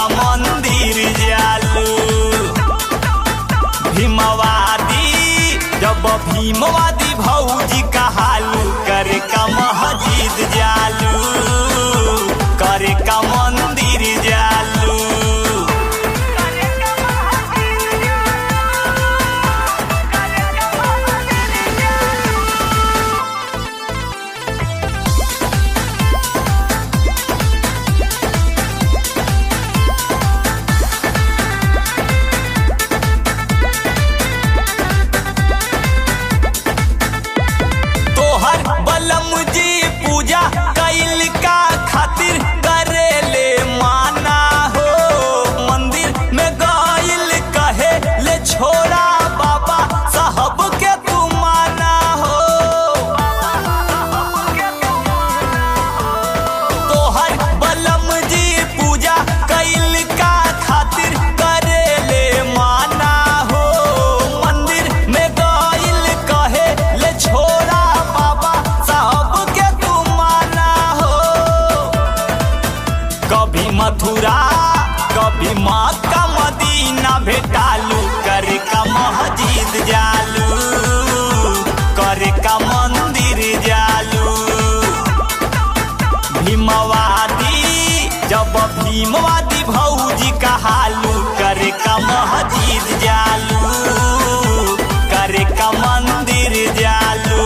का मंदिर जालू। भीमवादी जब भीमवादी भौजी कहालू करे का मस्जिद जालू, करे का मंदिर जालू। बलम जी पूजा कैल का खातिर करेले माना हो, मंदिर में गइल कहे ले छोड़ा बाबा साहब के तू माना हो। तोहर बलम जी पूजा कैल का खातिर करेले माना हो, मंदिर में गइल कहे ले छोड़ा मथुरा कभी मक्का मदीना भेटालू करे का मस्जिद जालू, करे का मंदिर जालू। भीमवादी जब भीमवादी भौजी कहालू करे का मस्जिद जालू, करे का मंदिर जालू।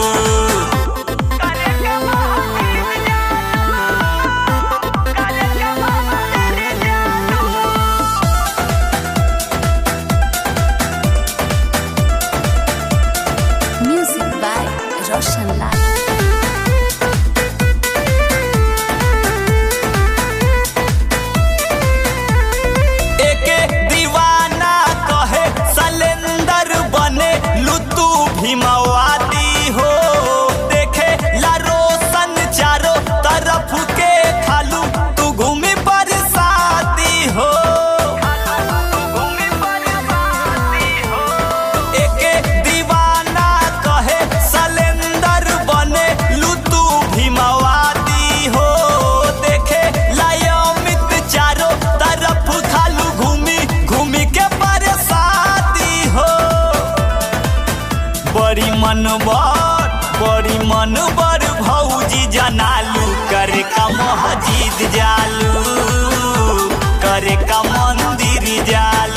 एके दीवाना कहे सलेंदर बने लुतू भीमवादी हो, देखे ला रोशन चारों तरफ के खालू तू घूमी बरसाती हो। एके दीवाना कहे सलेंदर बने लुतू भीमवादी हो, देखे लायमित चारों तरफ खालू घूमी घूमी के बरसाती हो। बड़ी मनबर भौजी जनालू करे का मस्जिद जालू, करे का मंदिर जालू।